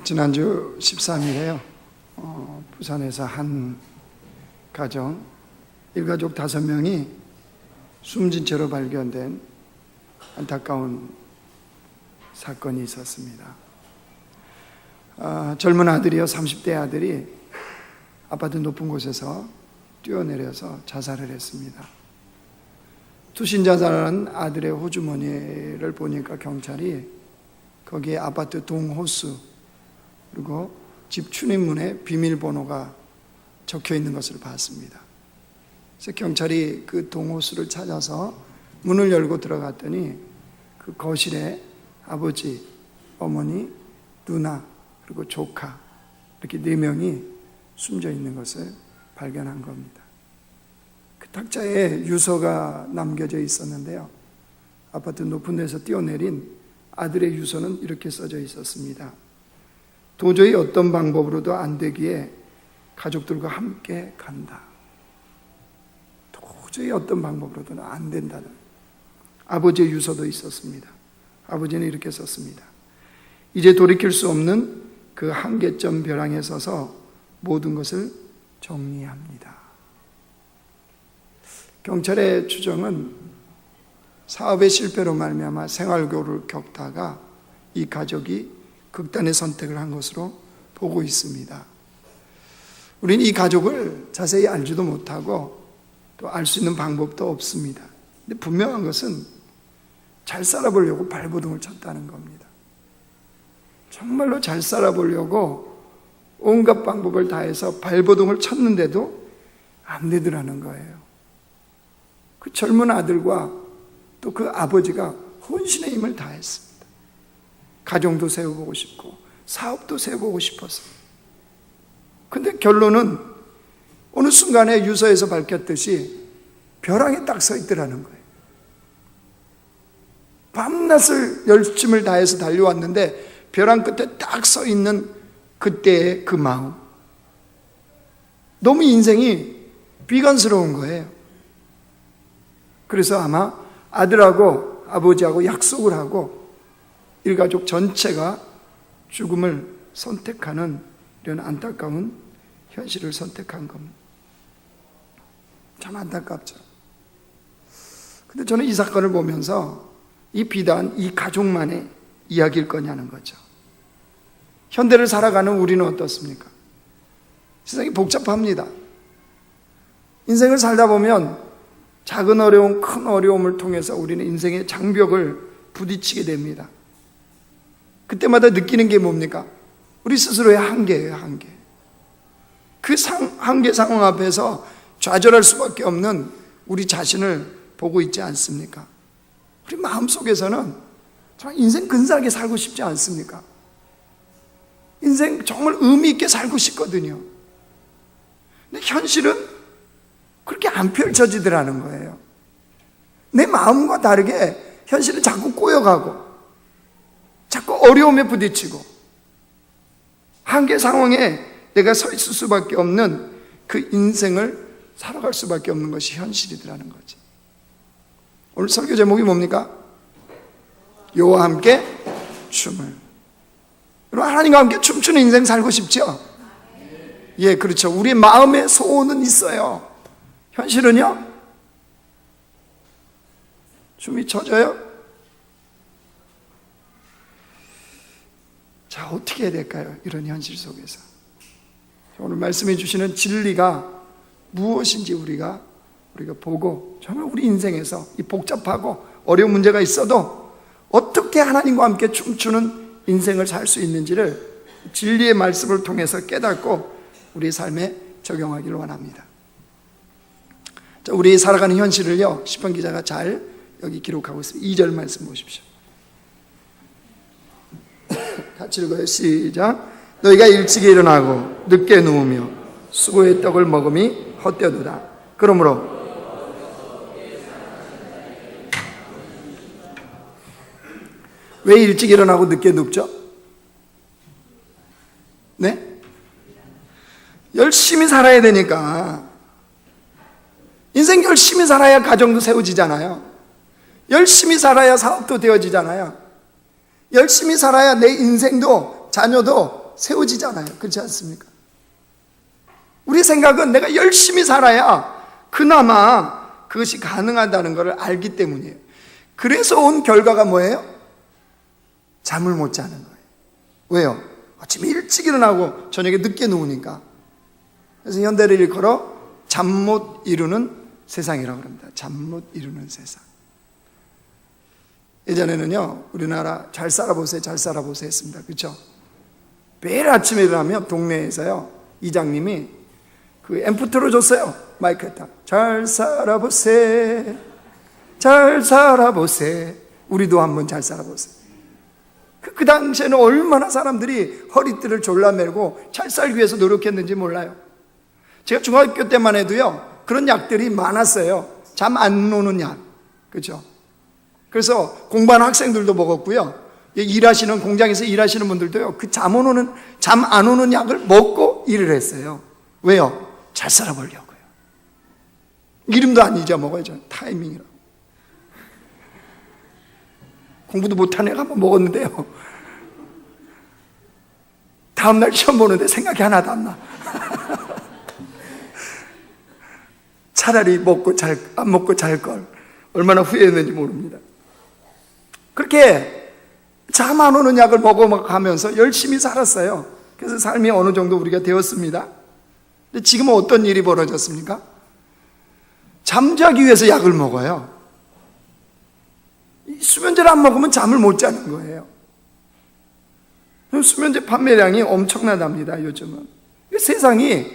지난주 13일에요. 부산에서 한 가정, 일가족 5명이 숨진 채로 발견된 안타까운 사건이 있었습니다. 젊은 아들이요, 30대 아들이 아파트 높은 곳에서 뛰어내려서 자살을 했습니다. 투신 자살한 아들의 호주머니를 보니까 경찰이 거기에 아파트 동호수 그리고 집 출입문에 비밀번호가 적혀 있는 것을 봤습니다. 그래서 경찰이 그 동호수를 찾아서 문을 열고 들어갔더니 그 거실에 아버지, 어머니, 누나 그리고 조카 이렇게 4명이 숨져 있는 것을 발견한 겁니다. 그 탁자에 유서가 남겨져 있었는데요, 아파트 높은 데서 뛰어내린 아들의 유서는 이렇게 써져 있었습니다. 도저히 어떤 방법으로도 안 되기에 가족들과 함께 간다. 도저히 어떤 방법으로도 안 된다는 아버지의 유서도 있었습니다. 아버지는 이렇게 썼습니다. 이제 돌이킬 수 없는 그 한계점 벼랑에 서서 모든 것을 정리합니다. 경찰의 추정은 사업의 실패로 말미암아 생활고를 겪다가 이 가족이 극단의 선택을 한 것으로 보고 있습니다. 우리는 이 가족을 자세히 알지도 못하고 또 알 수 있는 방법도 없습니다. 근데 분명한 것은 잘 살아보려고 발버둥을 쳤다는 겁니다. 정말로 잘 살아보려고 온갖 방법을 다해서 발버둥을 쳤는데도 안 되더라는 거예요. 그 젊은 아들과 또 그 아버지가 혼신의 힘을 다했습니다. 가정도 세워보고 싶고 사업도 세워보고 싶어서. 근데 결론은 어느 순간에 유서에서 밝혔듯이 벼랑에 딱 서 있더라는 거예요. 밤낮을 열심을 다해서 달려왔는데 벼랑 끝에 딱 서 있는 그때의 그 마음, 너무 인생이 비관스러운 거예요. 그래서 아마 아들하고 아버지하고 약속을 하고 일가족 전체가 죽음을 선택하는 이런 안타까운 현실을 선택한 겁니다. 참 안타깝죠. 근데 저는 이 사건을 보면서 이 비단 이 가족만의 이야기일 거냐는 거죠. 현대를 살아가는 우리는 어떻습니까? 세상이 복잡합니다. 인생을 살다 보면 작은 어려움, 큰 어려움을 통해서 우리는 인생의 장벽을 부딪히게 됩니다. 그때마다 느끼는 게 뭡니까? 우리 스스로의 한계예요, 한계. 그 한계 상황 앞에서 좌절할 수밖에 없는 우리 자신을 보고 있지 않습니까? 우리 마음속에서는 정말 인생 근사하게 살고 싶지 않습니까? 인생 정말 의미 있게 살고 싶거든요. 근데 현실은 그렇게 안 펼쳐지더라는 거예요. 내 마음과 다르게 현실은 자꾸 꼬여가고 자꾸 어려움에 부딪히고 한계 상황에 내가 서 있을 수밖에 없는 그 인생을 살아갈 수밖에 없는 것이 현실이더라는 거지. 오늘 설교 제목이 뭡니까? 여호와와 함께 춤을. 여러분, 하나님과 함께 춤추는 인생 살고 싶죠? 예, 그렇죠. 우리 마음의 소원은 있어요. 현실은요? 춤이 춰져요? 자, 어떻게 해야 될까요? 이런 현실 속에서. 오늘 말씀해 주시는 진리가 무엇인지 우리가 보고 정말 우리 인생에서 이 복잡하고 어려운 문제가 있어도 어떻게 하나님과 함께 춤추는 인생을 살 수 있는지를 진리의 말씀을 통해서 깨닫고 우리 삶에 적용하기를 원합니다. 자, 우리 살아가는 현실을요, 시편 기자가 잘 여기 기록하고 있습니다. 2절 말씀 보십시오. 같이 읽어요. 시작. 너희가 일찍이 일어나고 늦게 누우며 수고의 떡을 먹음이 헛되도다. 그러므로 왜 일찍 일어나고 늦게 눕죠? 네? 열심히 살아야 되니까. 인생 열심히 살아야 가정도 세워지잖아요. 열심히 살아야 사업도 되어지잖아요. 열심히 살아야 내 인생도 자녀도 세워지잖아요. 그렇지 않습니까? 우리 생각은 내가 열심히 살아야 그나마 그것이 가능하다는 것을 알기 때문이에요. 그래서 온 결과가 뭐예요? 잠을 못 자는 거예요. 왜요? 아침에 일찍 일어나고 저녁에 늦게 누우니까. 그래서 현대를 일컬어 잠 못 이루는 세상이라고 합니다. 잠 못 이루는 세상. 예전에는요, 우리나라 잘 살아보세요, 잘 살아보세요 했습니다. 그렇죠? 매일 아침에 일어나면 동네에서요, 이장님이 그 앰프 틀어줬어요. 마이크에다. 잘 살아보세요, 잘 살아보세요. 우리도 한번 잘 살아보세요. 그 당시에는 얼마나 사람들이 허리띠를 졸라매고 잘 살기 위해서 노력했는지 몰라요. 제가 중학교 때만 해도요, 그런 약들이 많았어요. 잠 안 오는 약. 그렇죠? 그래서 공부하는 학생들도 먹었고요. 일하시는, 공장에서 일하시는 분들도요, 그 잠 안 오는 약을 먹고 일을 했어요. 왜요? 잘 살아보려고요. 이름도 안 잊어먹어야죠. 타이밍이라고. 공부도 못한 애가 한번 먹었는데요, 다음날 시험 보는데 생각이 하나도 안 나. 차라리 안 먹고 잘 걸. 얼마나 후회했는지 모릅니다. 그렇게 잠 안 오는 약을 먹어가면서 열심히 살았어요. 그래서 삶이 어느 정도 우리가 되었습니다. 근데 지금은 어떤 일이 벌어졌습니까? 잠자기 위해서 약을 먹어요. 수면제를 안 먹으면 잠을 못 자는 거예요. 수면제 판매량이 엄청나답니다, 요즘은. 세상이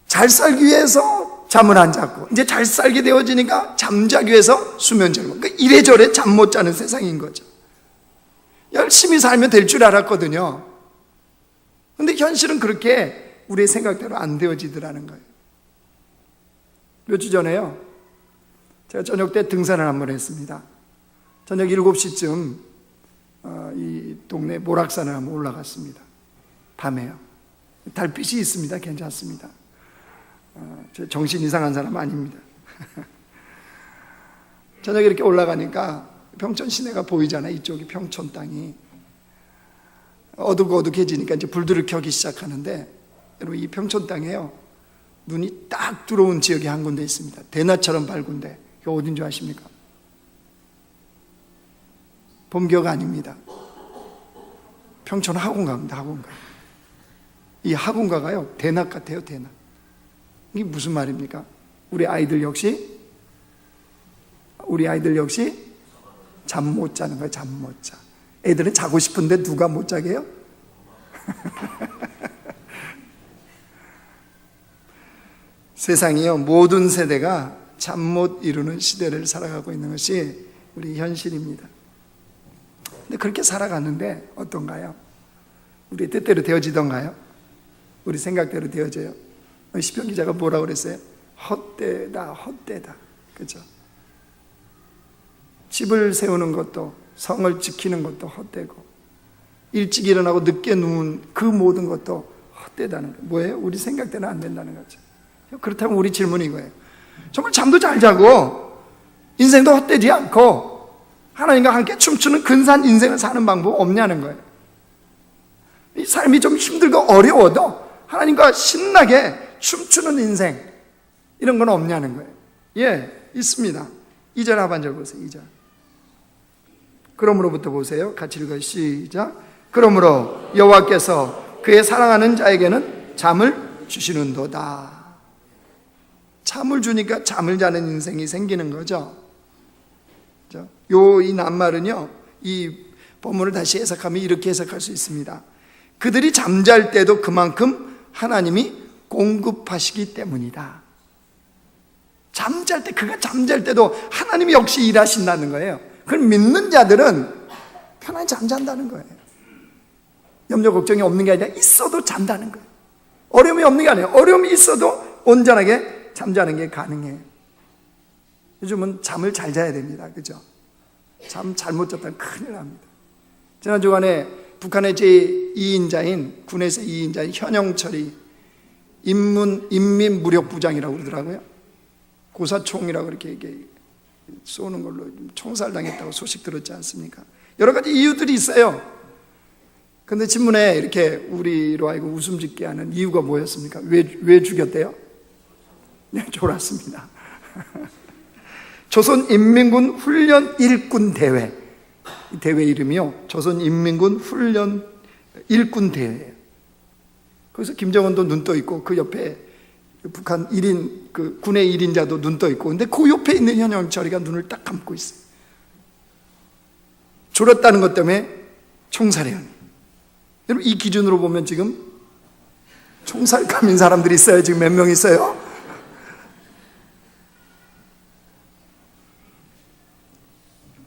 잘 살기 위해서 잠을 안 자고, 이제 잘 살게 되어지니까 잠자기 위해서 수면제를 먹고, 그러니까 이래저래 잠 못 자는 세상인 거죠. 열심히 살면 될 줄 알았거든요. 근데 현실은 그렇게 우리의 생각대로 안 되어지더라는 거예요. 몇 주 전에요, 제가 저녁 때 등산을 한번 했습니다. 저녁 7시쯤 이 동네 모락산을 한번 올라갔습니다. 밤에요. 달빛이 있습니다. 괜찮습니다. 정신 이상한 사람 아닙니다. 저녁에 이렇게 올라가니까 평촌 시내가 보이잖아요. 이쪽이 평촌 땅이. 어둑어둑해지니까 이제 불들을 켜기 시작하는데, 여러분, 이 평촌 땅에요, 눈이 딱 들어온 지역이 한 군데 있습니다. 대낮처럼 밝은데, 그게 어딘 줄 아십니까? 범교가 아닙니다. 평촌 학원가입니다. 학원가. 이 학원가가요, 대낮 같아요. 대낮. 이게 무슨 말입니까? 우리 아이들 역시 잠 못 자는 거예요. 잠 못 자. 애들은 자고 싶은데 누가 못 자게 해요? 세상이요, 모든 세대가 잠 못 이루는 시대를 살아가고 있는 것이 우리 현실입니다. 근데 그렇게 살아갔는데 어떤가요? 우리 뜻대로 되어지던가요? 우리 생각대로 되어져요? 시편 기자가 뭐라고 그랬어요? 헛되다, 헛되다. 그렇죠? 집을 세우는 것도, 성을 지키는 것도 헛되고, 일찍 일어나고 늦게 누운 그 모든 것도 헛되다는 거예요. 뭐예요? 우리 생각대로 안 된다는 거죠. 그렇다면 우리 질문이 이거예요. 정말 잠도 잘 자고 인생도 헛되지 않고 하나님과 함께 춤추는 근사한 인생을 사는 방법 없냐는 거예요. 이 삶이 좀 힘들고 어려워도 하나님과 신나게 춤추는 인생, 이런 건 없냐는 거예요. 예, 있습니다. 2절 하반절 보세요. 2절. 그러므로부터 보세요. 같이 읽어요. 시작. 그러므로 여호와께서 그의 사랑하는 자에게는 잠을 주시는도다. 잠을 주니까 잠을 자는 인생이 생기는 거죠. 이 낱말은요, 이 본문을 다시 해석하면 이렇게 해석할 수 있습니다. 그들이 잠잘 때도 그만큼 하나님이 공급하시기 때문이다. 그가 잠잘 때도 하나님이 역시 일하신다는 거예요. 그걸 믿는 자들은 편안히 잠잔다는 거예요. 염려 걱정이 없는 게 아니라 있어도 잔다는 거예요. 어려움이 없는 게 아니에요. 어려움이 있어도 온전하게 잠자는 게 가능해요. 요즘은 잠을 잘 자야 됩니다. 그죠? 잠 잘못 잤다면 큰일 납니다. 지난 주간에 북한의 제2인자인, 군에서 2인자인 현영철이 인민무력부장이라고 그러더라고요. 고사총이라고 이렇게 쏘는 걸로 총살당했다고 소식 들었지 않습니까? 여러 가지 이유들이 있어요. 근데 신문에 이렇게 우리로 하여금 웃음 짓게 하는 이유가 뭐였습니까? 왜 죽였대요? 네, 졸았습니다. 조선인민군 훈련 일군 대회. 이 대회 이름이요, 조선인민군 훈련 일군 대회예요. 거기서 김정은도 눈 떠 있고, 그 옆에 북한 1인, 그 군의 1인자도 눈 떠 있고, 근데 그 옆에 있는 현영철이가 눈을 딱 감고 있어요. 졸았다는 것 때문에 총살해요. 여러분, 이 기준으로 보면 지금 총살감인 사람들이 있어요. 지금 몇 명 있어요?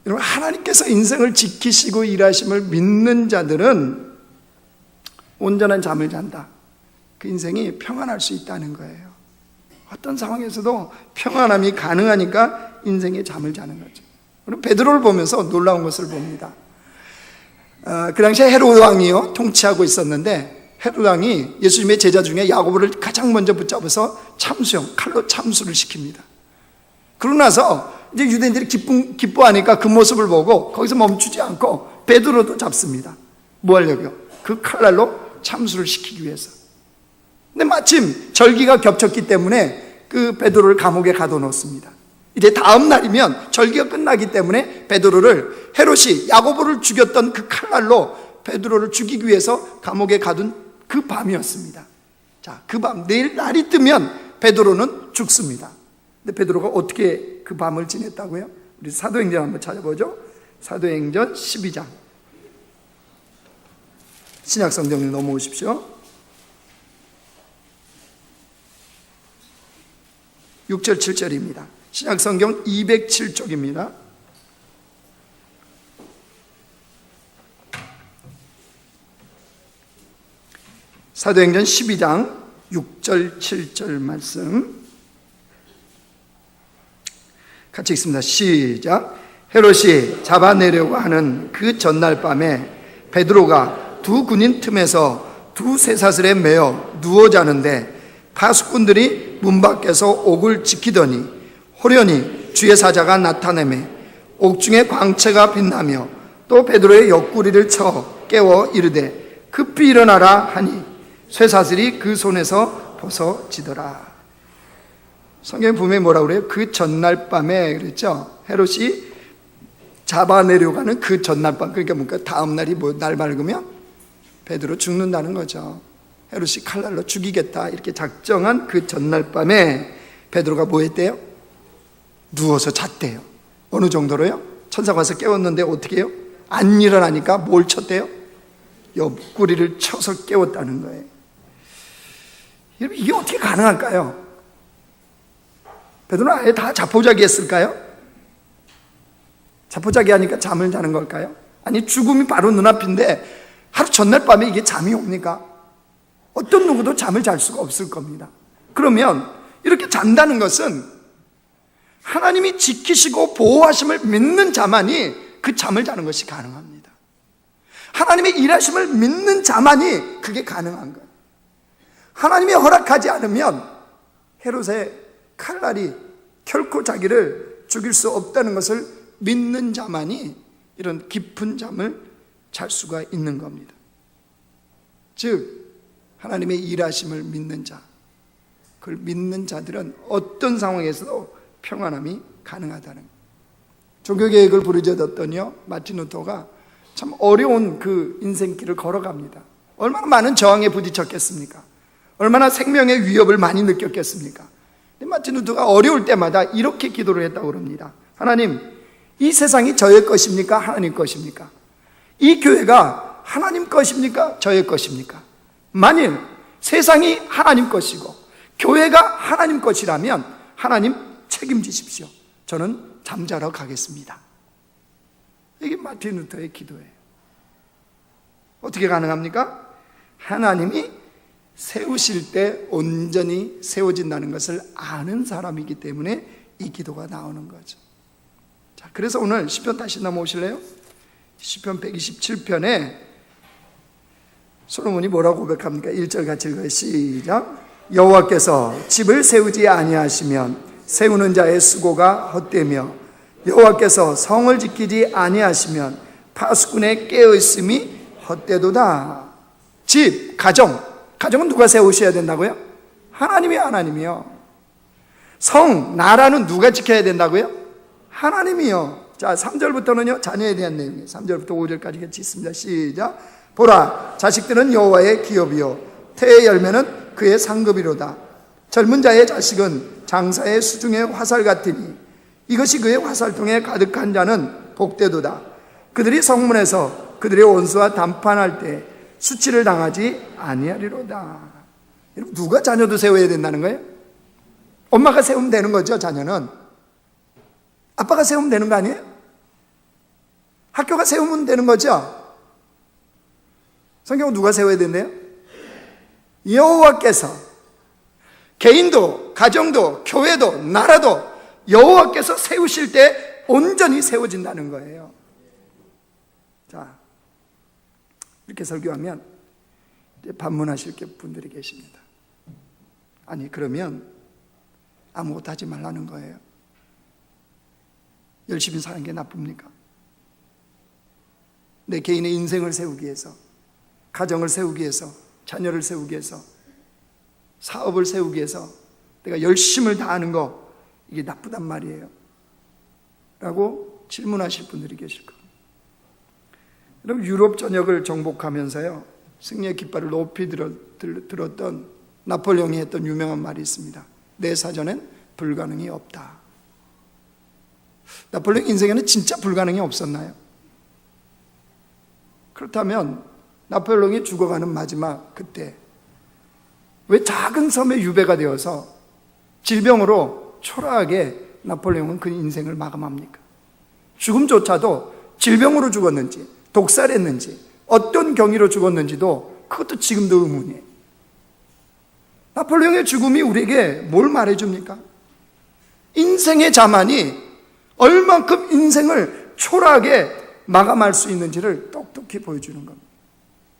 여러분, 하나님께서 인생을 지키시고 일하심을 믿는 자들은 온전한 잠을 잔다. 그 인생이 평안할 수 있다는 거예요. 어떤 상황에서도 평안함이 가능하니까 인생의 잠을 자는 거죠. 그럼 베드로를 보면서 놀라운 것을 봅니다. 그 당시에 헤로드 왕이요, 통치하고 있었는데, 헤로드 왕이 예수님의 제자 중에 야고보를 가장 먼저 붙잡아서 참수형, 칼로 참수를 시킵니다. 그러고 나서 이제 유대인들이 기뻐하니까 그 모습을 보고 거기서 멈추지 않고 베드로도 잡습니다. 뭐 하려고요? 그 칼날로 참수를 시키기 위해서. 근데 마침 절기가 겹쳤기 때문에 그 베드로를 감옥에 가둬놓습니다. 이제 다음 날이면 절기가 끝나기 때문에 베드로를, 헤롯이 야고보를 죽였던 그 칼날로 베드로를 죽이기 위해서 감옥에 가둔 그 밤이었습니다. 자, 그 밤, 내일 날이 뜨면 베드로는 죽습니다. 근데 베드로가 어떻게 그 밤을 지냈다고요? 우리 사도행전 한번 찾아보죠. 사도행전 12장. 신약성경에 넘어오십시오. 6절 7절입니다. 신약성경 207쪽입니다. 사도행전 12장 6절 7절 말씀 같이 읽습니다. 시작. 헤롯이 잡아내려고 하는 그 전날 밤에 베드로가 두 군인 틈에서 두 쇠사슬에 매어 누워 자는데 파수꾼들이 문 밖에서 옥을 지키더니 호련히 주의 사자가 나타내매 옥중에 광채가 빛나며 또 베드로의 옆구리를 쳐 깨워 이르되 급히 일어나라 하니 쇠사슬이 그 손에서 벗어지더라. 성경에 보면 뭐라고 그래요? 그 전날 밤에 그랬죠. 헤롯이 잡아내려고 하는 그 전날 밤, 그러니까 뭔가 다음 날이 날 밝으면 베드로 죽는다는 거죠. 헤롯이 칼날로 죽이겠다 이렇게 작정한 그 전날 밤에 베드로가 뭐 했대요? 누워서 잤대요. 어느 정도로요? 천사가 와서 깨웠는데 어떻게 해요? 안 일어나니까 뭘 쳤대요? 옆구리를 쳐서 깨웠다는 거예요. 여러분, 이게 어떻게 가능할까요? 베드로는 아예 다 자포자기 했을까요? 자포자기 하니까 잠을 자는 걸까요? 아니, 죽음이 바로 눈앞인데 하루 전날 밤에 이게 잠이 옵니까? 어떤 누구도 잠을 잘 수가 없을 겁니다. 그러면 이렇게 잔다는 것은 하나님이 지키시고 보호하심을 믿는 자만이 그 잠을 자는 것이 가능합니다. 하나님의 일하심을 믿는 자만이 그게 가능한 거예요. 하나님이 허락하지 않으면 헤롯의 칼날이 결코 자기를 죽일 수 없다는 것을 믿는 자만이 이런 깊은 잠을 잘 수가 있는 겁니다. 즉 하나님의 일하심을 믿는 자, 그걸 믿는 자들은 어떤 상황에서도 평안함이 가능하다는 거예요. 종교개혁을 부르짖었더니요, 마틴 루터가 참 어려운 그 인생길을 걸어갑니다. 얼마나 많은 저항에 부딪혔겠습니까? 얼마나 생명의 위협을 많이 느꼈겠습니까? 근데 마틴 루터가 어려울 때마다 이렇게 기도를 했다고 그럽니다. 하나님, 이 세상이 저의 것입니까? 하나님 것입니까? 이 교회가 하나님 것입니까? 저의 것입니까? 만일 세상이 하나님 것이고 교회가 하나님 것이라면 하나님 책임지십시오. 저는 잠자러 가겠습니다. 이게 마틴 루터의 기도예요. 어떻게 가능합니까? 하나님이 세우실 때 온전히 세워진다는 것을 아는 사람이기 때문에 이 기도가 나오는 거죠. 자, 그래서 오늘 시편 다시 넘어오실래요? 시편 127편에 솔로몬이 뭐라고 고백합니까? 1절 같이 읽어요. 시작. 여호와께서 집을 세우지 아니하시면 세우는 자의 수고가 헛되며 여호와께서 성을 지키지 아니하시면 파수꾼의 깨어있음이 헛되도다. 집, 가정은 누가 세우셔야 된다고요? 하나님이요. 성, 나라는 누가 지켜야 된다고요? 하나님이요. 자, 3절부터는요 자녀에 대한 내용이에요. 3절부터 5절까지 같이 있습니다. 시작. 보라, 자식들은 여호와의 기업이요 태의 열매는 그의 상급이로다. 젊은 자의 자식은 장사의 수중의 화살 같으니 이것이 그의 화살통에 가득한 자는 복되도다. 그들이 성문에서 그들의 원수와 담판할 때 수치를 당하지 아니하리로다. 여러분, 누가 자녀도 세워야 된다는 거예요? 엄마가 세우면 되는 거죠. 자녀는 아빠가 세우면 되는 거 아니에요? 학교가 세우면 되는 거죠. 성경은 누가 세워야 된대요? 여호와께서. 개인도, 가정도, 교회도, 나라도 여호와께서 세우실 때 온전히 세워진다는 거예요. 자, 이렇게 설교하면 이제 반문하실 분들이 계십니다. 아니, 그러면 아무것도 하지 말라는 거예요. 열심히 사는 게 나쁩니까? 내 개인의 인생을 세우기 위해서, 가정을 세우기 위해서, 자녀를 세우기 위해서, 사업을 세우기 위해서 내가 열심을 다하는 거, 이게 나쁘단 말이에요 라고 질문하실 분들이 계실 겁니다. 여러분, 유럽 전역을 정복하면서요 승리의 깃발을 높이 들었던 나폴레옹이 했던 유명한 말이 있습니다. 내 사전엔 불가능이 없다. 나폴레옹 인생에는 진짜 불가능이 없었나요? 그렇다면 나폴레옹이 죽어가는 마지막 그때 왜 작은 섬에 유배가 되어서 질병으로 초라하게 나폴레옹은 그 인생을 마감합니까? 죽음조차도 질병으로 죽었는지 독살했는지 어떤 경위로 죽었는지도 그것도 지금도 의문이에요. 나폴레옹의 죽음이 우리에게 뭘 말해줍니까? 인생의 자만이 얼만큼 인생을 초라하게 마감할 수 있는지를 똑똑히 보여주는 겁니다.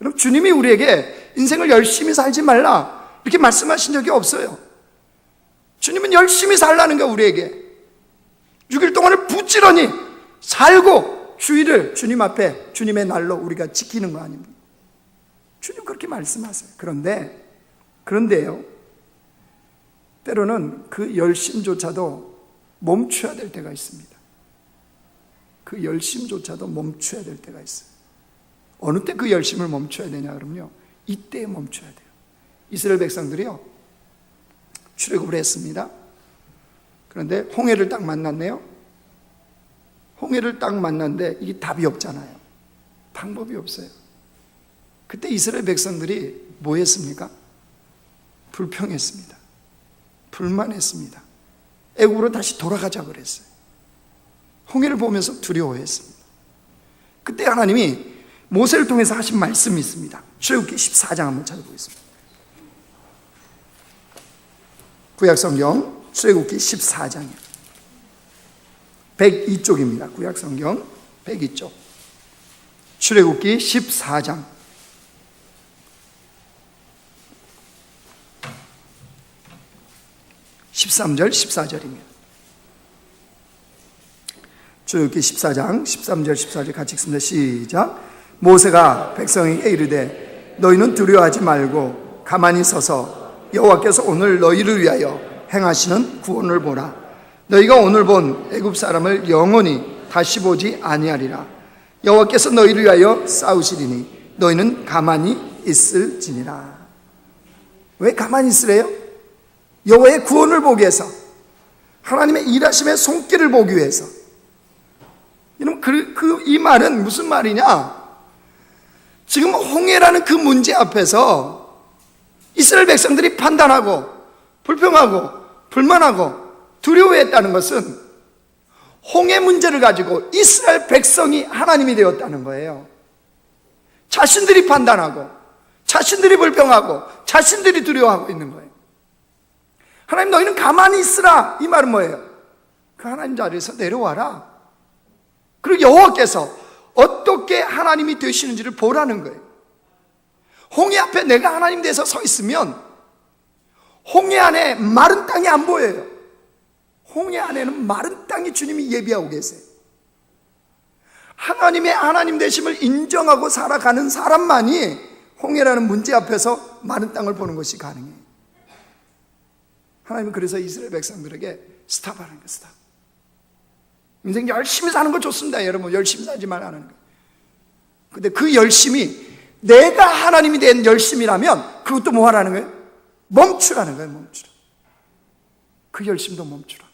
여러분, 주님이 우리에게 인생을 열심히 살지 말라 이렇게 말씀하신 적이 없어요. 주님은 열심히 살라는 거, 우리에게 6일 동안을 부지런히 살고 주일을 주님 앞에 주님의 날로 우리가 지키는 거 아닙니까? 주님 그렇게 말씀하세요. 그런데요 때로는 그 열심조차도 멈춰야 될 때가 있습니다. 그 열심조차도 멈춰야 될 때가 있어요. 어느 때 그 열심을 멈춰야 되냐 그러면요, 이때에 멈춰야 돼요. 이스라엘 백성들이요 출애굽을 했습니다. 그런데 홍해를 딱 만났네요. 홍해를 딱 만났는데 이게 답이 없잖아요. 방법이 없어요. 그때 이스라엘 백성들이 뭐 했습니까? 불평했습니다. 불만했습니다. 애굽으로 다시 돌아가자 그랬어요. 홍해를 보면서 두려워했습니다. 그때 하나님이 모세를 통해서 하신 말씀이 있습니다. 출애굽기 14장 한번 찾아보겠습니다. 구약성경 출애굽기 14장이에요. 102쪽입니다. 구약성경 102쪽 출애굽기 14장 13절 14절입니다. 출애굽기 14장 13절 14절 같이 읽습니다. 시작. 모세가 백성에게 이르되 너희는 두려워하지 말고 가만히 서서 여호와께서 오늘 너희를 위하여 행하시는 구원을 보라. 너희가 오늘 본 애굽 사람을 영원히 다시 보지 아니하리라. 여호와께서 너희를 위하여 싸우시리니 너희는 가만히 있을지니라. 왜 가만히 있으래요? 여호와의 구원을 보기 위해서, 하나님의 일하심의 손길을 보기 위해서. 여러분, 이 말은 무슨 말이냐? 지금 홍해라는 그 문제 앞에서 이스라엘 백성들이 판단하고 불평하고 불만하고 두려워했다는 것은 홍해 문제를 가지고 이스라엘 백성이 하나님이 되었다는 거예요. 자신들이 판단하고 자신들이 불평하고 자신들이 두려워하고 있는 거예요. 하나님, 너희는 가만히 있으라. 이 말은 뭐예요? 그 하나님 자리에서 내려와라. 그리고 여호와께서 어떻게 하나님이 되시는지를 보라는 거예요. 홍해 앞에 내가 하나님 돼서 서 있으면 홍해 안에 마른 땅이 안 보여요. 홍해 안에는 마른 땅이 주님이 예비하고 계세요. 하나님의 하나님 되심을 인정하고 살아가는 사람만이 홍해라는 문제 앞에서 마른 땅을 보는 것이 가능해요. 하나님은 그래서 이스라엘 백성들에게 스탑하는 거예요. 스탑. 인생 열심히 사는 거 좋습니다. 여러분 열심히 살지 말라는 거예요. 근데 그 열심이 내가 하나님이 된 열심이라면 그것도 뭐 하라는 거예요? 멈추라는 거예요. 멈추라. 그 열심도 멈추라.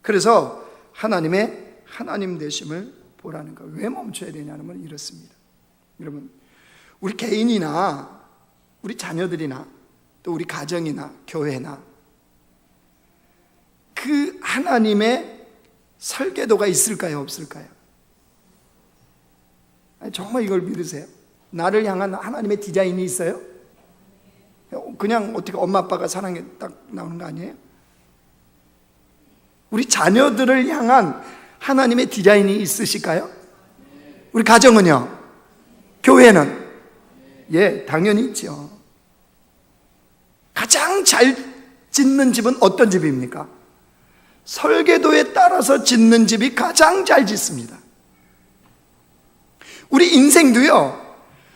그래서 하나님의 하나님 되심을 보라는 거예요. 왜 멈춰야 되냐는 건 이렇습니다. 여러분, 우리 개인이나 우리 자녀들이나 또 우리 가정이나 교회나 그 하나님의 설계도가 있을까요? 없을까요? 정말 이걸 믿으세요? 나를 향한 하나님의 디자인이 있어요? 그냥 어떻게 엄마 아빠가 사랑에 딱 나오는 거 아니에요? 우리 자녀들을 향한 하나님의 디자인이 있으실까요? 우리 가정은요? 교회는? 예, 당연히 있죠. 가장 잘 짓는 집은 어떤 집입니까? 설계도에 따라서 짓는 집이 가장 잘 짓습니다. 우리 인생도요,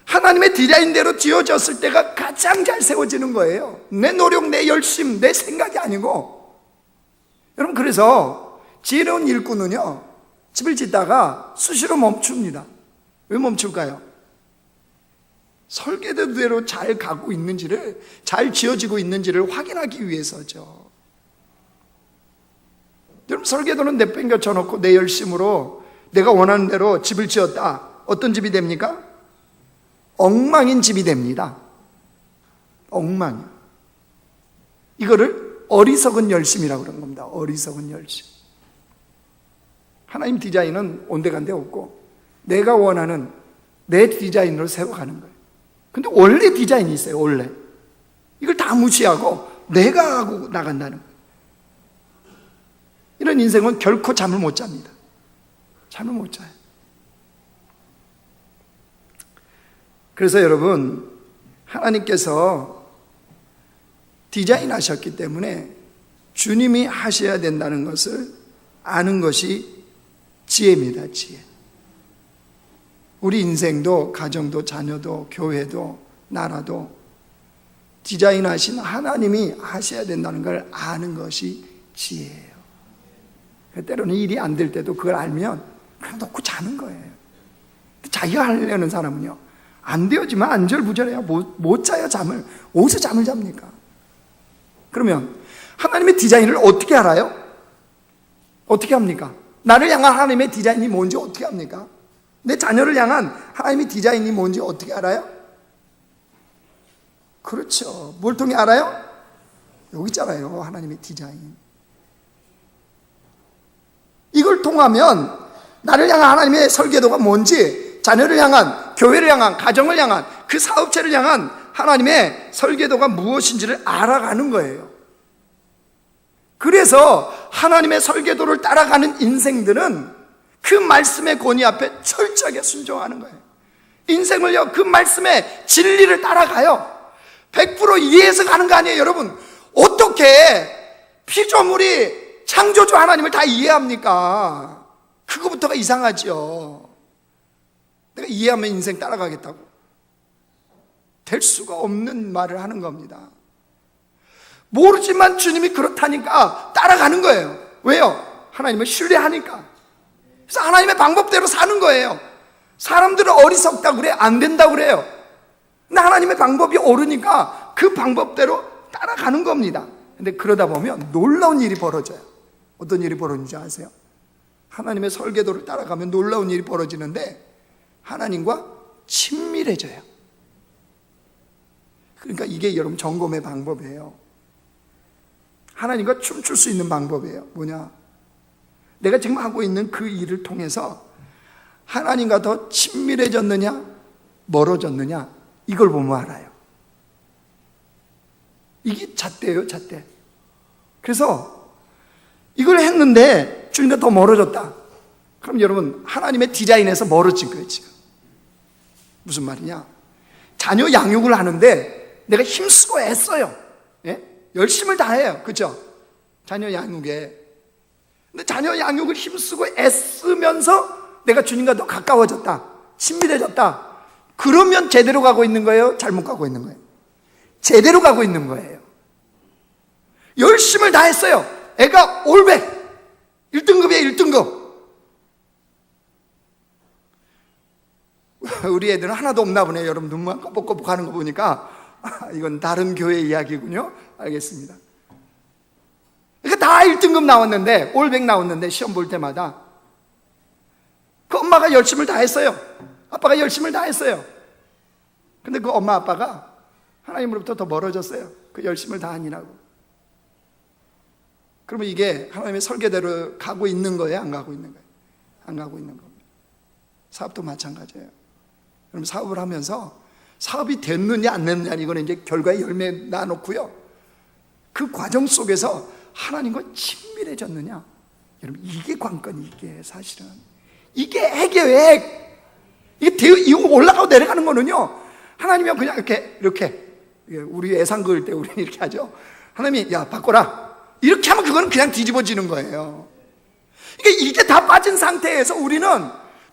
하나님의 디자인대로 지어졌을 때가 가장 잘 세워지는 거예요. 내 노력, 내 열심, 내 생각이 아니고. 여러분, 그래서 지혜로운 일꾼은요, 집을 짓다가 수시로 멈춥니다. 왜 멈출까요? 설계도대로 잘 가고 있는지를, 잘 지어지고 있는지를 확인하기 위해서죠. 여러분, 설계도는 내팽겨 쳐놓고 내 열심으로 내가 원하는 대로 집을 지었다. 어떤 집이 됩니까? 엉망인 집이 됩니다. 엉망. 이거를 어리석은 열심이라고 그런 겁니다. 어리석은 열심. 하나님 디자인은 온데간데 없고 내가 원하는 내 디자인으로 세워가는 거예요. 근데 원래 디자인이 있어요. 원래. 이걸 다 무시하고 내가 하고 나간다는 거예요. 이런 인생은 결코 잠을 못 잡니다. 잠을 못 자요. 그래서 여러분, 하나님께서 디자인하셨기 때문에 주님이 하셔야 된다는 것을 아는 것이 지혜입니다. 지혜. 우리 인생도, 가정도, 자녀도, 교회도, 나라도 디자인하신 하나님이 하셔야 된다는 걸 아는 것이 지혜예요. 때로는 일이 안 될 때도 그걸 알면 그냥 놓고 자는 거예요. 자기가 하려는 사람은요, 안 되어지면 안절부절해요. 못 자요, 잠을. 어디서 잠을 잡니까? 그러면 하나님의 디자인을 어떻게 알아요? 어떻게 합니까? 나를 향한 하나님의 디자인이 뭔지 어떻게 합니까? 내 자녀를 향한 하나님의 디자인이 뭔지 어떻게 알아요? 그렇죠. 뭘 통해 알아요? 여기 있잖아요. 하나님의 디자인. 이걸 통하면 나를 향한 하나님의 설계도가 뭔지, 자녀를 향한, 교회를 향한, 가정을 향한, 그 사업체를 향한 하나님의 설계도가 무엇인지를 알아가는 거예요. 그래서 하나님의 설계도를 따라가는 인생들은 그 말씀의 권위 앞에 철저하게 순종하는 거예요. 인생을요, 그 말씀의 진리를 따라가요. 100% 이해해서 가는 거 아니에요, 여러분. 어떻게 피조물이 창조주 하나님을 다 이해합니까? 그거부터가 이상하죠. 내가 이해하면 인생 따라가겠다고. 될 수가 없는 말을 하는 겁니다. 모르지만 주님이 그렇다니까 따라가는 거예요. 왜요? 하나님을 신뢰하니까. 그래서 하나님의 방법대로 사는 거예요. 사람들은 어리석다고 그래, 안 된다고 그래요. 근데 하나님의 방법이 옳으니까 그 방법대로 따라가는 겁니다. 근데 그러다 보면 놀라운 일이 벌어져요. 어떤 일이 벌어지는지 아세요? 하나님의 설계도를 따라가면 놀라운 일이 벌어지는데 하나님과 친밀해져요. 그러니까 이게 여러분 점검의 방법이에요. 하나님과 춤출 수 있는 방법이에요. 뭐냐? 내가 지금 하고 있는 그 일을 통해서 하나님과 더 친밀해졌느냐, 멀어졌느냐, 이걸 보면 알아요. 이게 잣대예요, 잣대. 그래서 이걸 했는데 주님과 더 멀어졌다. 그럼 여러분, 하나님의 디자인에서 멀어진 거예요, 지금. 무슨 말이냐? 자녀 양육을 하는데 내가 힘쓰고 애써요. 예? 열심을 다해요. 그죠? 자녀 양육에. 근데 자녀 양육을 힘쓰고 애쓰면서 내가 주님과 더 가까워졌다, 친밀해졌다, 그러면 제대로 가고 있는 거예요? 잘못 가고 있는 거예요? 제대로 가고 있는 거예요. 열심을 다했어요. 애가 올백 1등급이에요. 1등급. 우리 애들은 하나도 없나 보네요. 여러분 눈만 꺼벅꺼벅 하는 거 보니까 이건 다른 교회 이야기군요. 알겠습니다. 그러니까 다 1등급 나왔는데, 올백 나왔는데 시험 볼 때마다 그 엄마가 열심을 다했어요. 아빠가 열심을 다했어요. 근데 그 엄마 아빠가 하나님으로부터 더 멀어졌어요. 그 열심을 다하니라고. 그러면 이게 하나님의 설계대로 가고 있는 거예요? 안 가고 있는 거예요? 안 가고 있는 겁니다. 사업도 마찬가지예요. 여러분 사업을 하면서 사업이 됐느냐 안 됐느냐, 이거는 이제 결과의 열매 놔놓고요, 그 과정 속에서 하나님과 친밀해졌느냐, 여러분 이게 관건이, 이게 사실은 이게 핵이에요. 핵. 이거 올라가고 내려가는 거는요, 하나님이 그냥 이렇게 우리 예상 그을 때 우리는 이렇게 하죠. 하나님이 야 바꿔라 이렇게 하면 그거는 그냥 뒤집어지는 거예요. 그러니까 이게 다 빠진 상태에서 우리는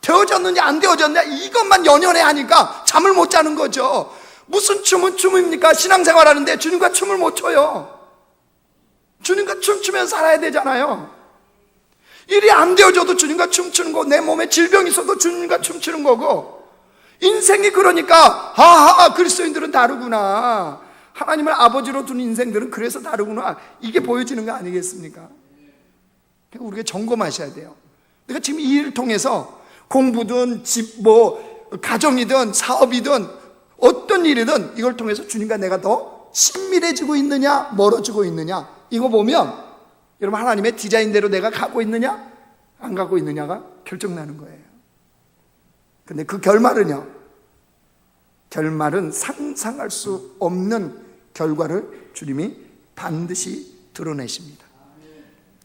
되어졌느냐 안 되어졌느냐 이것만 연연해 하니까 잠을 못 자는 거죠. 무슨 춤은 춤입니까? 신앙생활 하는데 주님과 춤을 못 춰요. 주님과 춤추면 살아야 되잖아요. 일이 안 되어져도 주님과 춤추는 거고, 내 몸에 질병이 있어도 주님과 춤추는 거고, 인생이 그러니까 하하 그리스도인들은 다르구나, 하나님을 아버지로 둔 인생들은 그래서 다르구나, 이게 보여지는 거 아니겠습니까? 그러니까 우리가 점검하셔야 돼요. 내가 지금 이 일을 통해서 공부든 가정이든 사업이든 어떤 일이든 이걸 통해서 주님과 내가 더 친밀해지고 있느냐 멀어지고 있느냐, 이거 보면 여러분 하나님의 디자인대로 내가 가고 있느냐 안 가고 있느냐가 결정나는 거예요. 근데 그 결말은요, 결말은 상상할 수 없는 결과를 주님이 반드시 드러내십니다.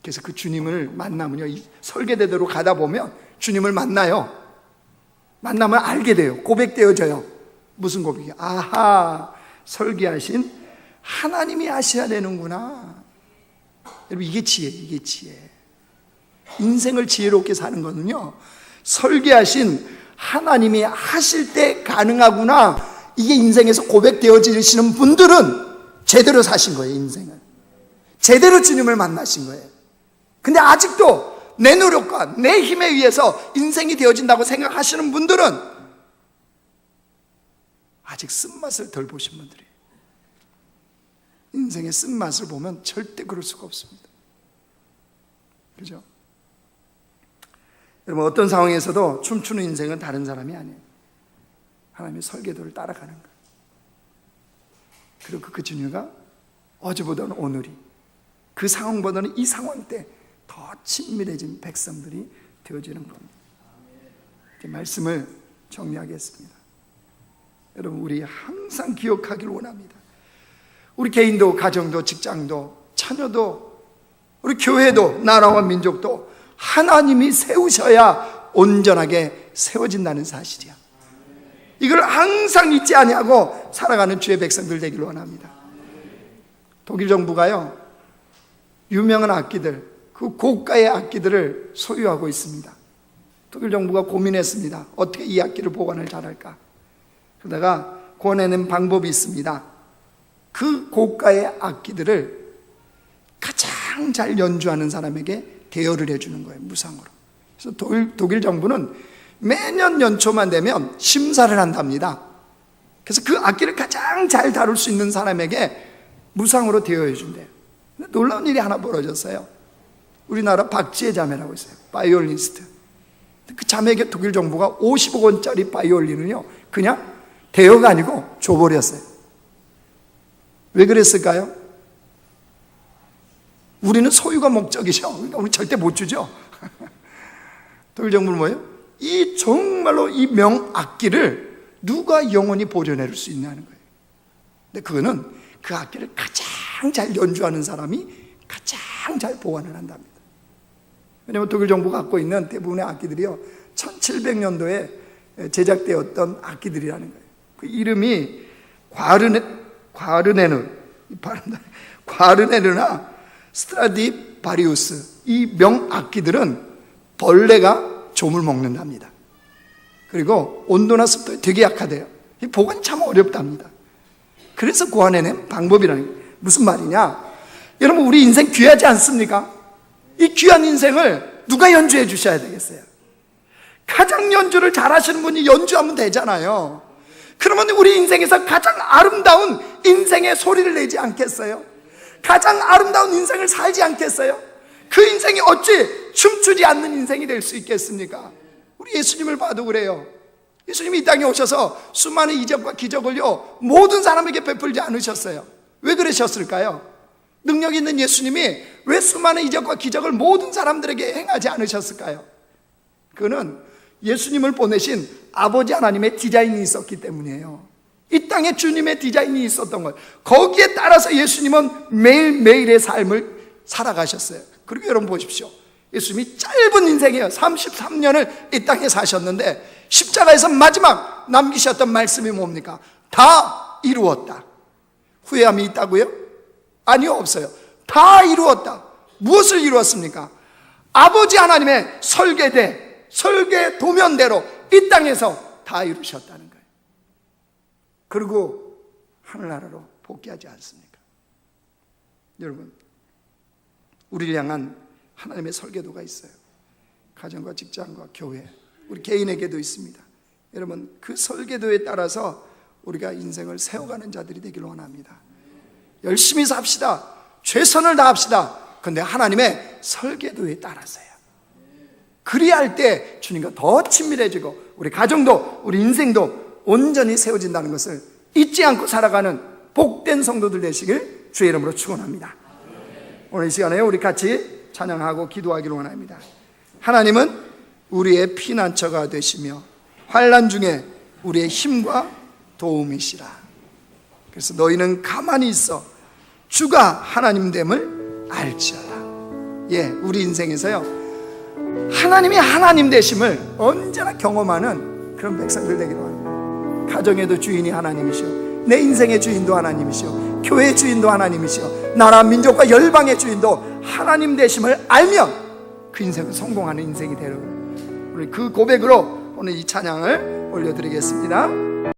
그래서 그 주님을 만나면요, 이 설계대대로 가다 보면 주님을 만나요. 만나면 알게 돼요. 고백되어져요. 무슨 고백이에요? 아하, 설계하신 하나님이 하셔야 되는구나. 여러분 이게 지혜예요. 이게 지혜. 인생을 지혜롭게 사는 거는요, 설계하신 하나님이 하실 때 가능하구나, 이게 인생에서 고백되어지시는 분들은 제대로 사신 거예요. 인생을 제대로 주님을 만나신 거예요. 근데 아직도 내 노력과 내 힘에 의해서 인생이 되어진다고 생각하시는 분들은 아직 쓴맛을 덜 보신 분들이에요. 인생의 쓴맛을 보면 절대 그럴 수가 없습니다. 그죠? 여러분 어떤 상황에서도 춤추는 인생은 다른 사람이 아니에요. 하나님의 설계도를 따라가는 거예요. 그리고 그 주님과 어제보다는 오늘이, 그 상황보다는 이 상황 때 더 친밀해진 백성들이 되어지는 겁니다. 이제 말씀을 정리하겠습니다. 여러분 우리 항상 기억하길 원합니다. 우리 개인도, 가정도, 직장도, 자녀도, 우리 교회도, 나라와 민족도 하나님이 세우셔야 온전하게 세워진다는 사실이야. 이걸 항상 잊지 아니하고 살아가는 주의 백성들 되기를 원합니다. 독일 정부가요, 유명한 악기들, 그 고가의 악기들을 소유하고 있습니다. 독일 정부가 고민했습니다. 어떻게 이 악기를 보관을 잘할까? 그러다가 권해낸 방법이 있습니다. 그 고가의 악기들을 가장 잘 연주하는 사람에게 대여를 해주는 거예요, 무상으로. 그래서 독일 정부는 매년 연초만 되면 심사를 한답니다. 그래서 그 악기를 가장 잘 다룰 수 있는 사람에게 무상으로 대여해 준대요. 놀라운 일이 하나 벌어졌어요. 우리나라 박지혜 자매라고 있어요. 바이올리니스트. 그 자매에게 독일 정부가 50억 원짜리 바이올린은요, 그냥 대여가 아니고 줘버렸어요. 왜 그랬을까요? 우리는 소유가 목적이죠. 그러니까 우리 절대 못 주죠. 독일 정부는 뭐예요? 이 정말로 이 명악기를 누가 영원히 보존할 수 있냐는 거예요. 근데 그거는 그 악기를 가장 잘 연주하는 사람이 가장 잘 보관을 한답니다. 왜냐하면 독일 정부가 갖고 있는 대부분의 악기들이요, 1700년도에 제작되었던 악기들이라는 거예요. 그 이름이 과르네르나 스트라디바리우스, 이 명악기들은 벌레가 좀을 먹는답니다. 그리고 온도나 습도에 되게 약하대요. 이 보관이 참 어렵답니다. 그래서 구하내는 방법이라는 거예요. 무슨 말이냐? 여러분, 우리 인생 귀하지 않습니까? 이 귀한 인생을 누가 연주해 주셔야 되겠어요? 가장 연주를 잘하시는 분이 연주하면 되잖아요. 그러면 우리 인생에서 가장 아름다운 인생의 소리를 내지 않겠어요? 가장 아름다운 인생을 살지 않겠어요? 그 인생이 어찌 춤추지 않는 인생이 될 수 있겠습니까? 우리 예수님을 봐도 그래요. 예수님이 이 땅에 오셔서 수많은 이적과 기적을요 모든 사람에게 베풀지 않으셨어요. 왜 그러셨을까요? 능력 있는 예수님이 왜 수많은 이적과 기적을 모든 사람들에게 행하지 않으셨을까요? 그거는 예수님을 보내신 아버지 하나님의 디자인이 있었기 때문이에요. 이 땅에 주님의 디자인이 있었던 거예요. 거기에 따라서 예수님은 매일매일의 삶을 살아가셨어요. 그리고 여러분 보십시오. 예수님이 짧은 인생이에요. 33년을 이 땅에 사셨는데 십자가에서 마지막 남기셨던 말씀이 뭡니까? 다 이루었다. 후회함이 있다고요? 아니요, 없어요. 다 이루었다. 무엇을 이루었습니까? 아버지 하나님의 설계 도면대로 이 땅에서 다 이루셨다는 거예요. 그리고 하늘나라로 복귀하지 않습니까? 여러분, 우리를 향한 하나님의 설계도가 있어요. 가정과 직장과 교회, 우리 개인에게도 있습니다. 여러분, 그 설계도에 따라서 우리가 인생을 세워가는 자들이 되길 원합니다. 열심히 삽시다. 최선을 다합시다. 그런데 하나님의 설계도에 따라서요. 그리할 때 주님과 더 친밀해지고 우리 가정도 우리 인생도 온전히 세워진다는 것을 잊지 않고 살아가는 복된 성도들 되시길 주의 이름으로 축원합니다. 오늘 이 시간에 우리 같이 찬양하고 기도하기를 원합니다. 하나님은 우리의 피난처가 되시며 환난 중에 우리의 힘과 도움이시라. 그래서 너희는 가만히 있어 주가 하나님됨을 알지어다. 우리 인생에서요 하나님이 하나님 되심을 언제나 경험하는 그런 백성들 되기로 합니다. 가정에도 주인이 하나님이시오, 내 인생의 주인도 하나님이시오, 교회의 주인도 하나님이시오, 나라 민족과 열방의 주인도 하나님 되심을 알면 그 인생은 성공하는 인생이 되는 거예요. 우리 그 고백으로 오늘 이 찬양을 올려드리겠습니다.